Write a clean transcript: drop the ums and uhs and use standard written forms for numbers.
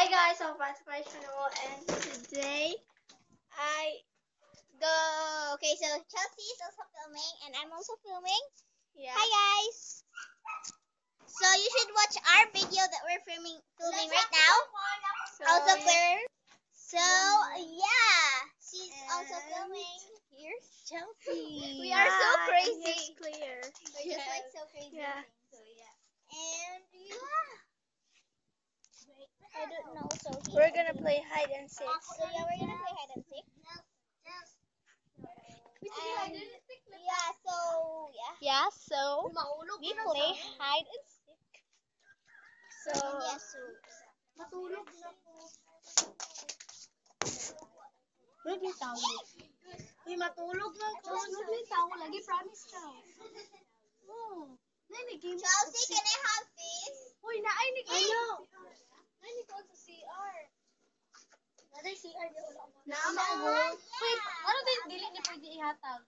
Hi guys, I'm Butterfly Channel, and today Okay, so Chelsea is also filming and I'm also filming. yeah. Hi guys. So you should watch our video that we're filming right now. Also Claire. So yeah, she's also filming. Here's Chelsea. We are so crazy. Here's Claire. We're just like so crazy. Yeah. So yeah. And yeah. I don't know. So We're gonna play hide and seek. So yeah, we're gonna play hide and seek. Yeah, so we play hide and seek. So Matulog na po. May tao. Uy, matulog na ko. May tao lagi, promise ka. Oh. Chelsea, can I have this? Uy, naay ni ko. Ano? Naay ni ko sa CR. Naday CR di ulo. Naama. Wait, ano din dili ni pwede ihatag?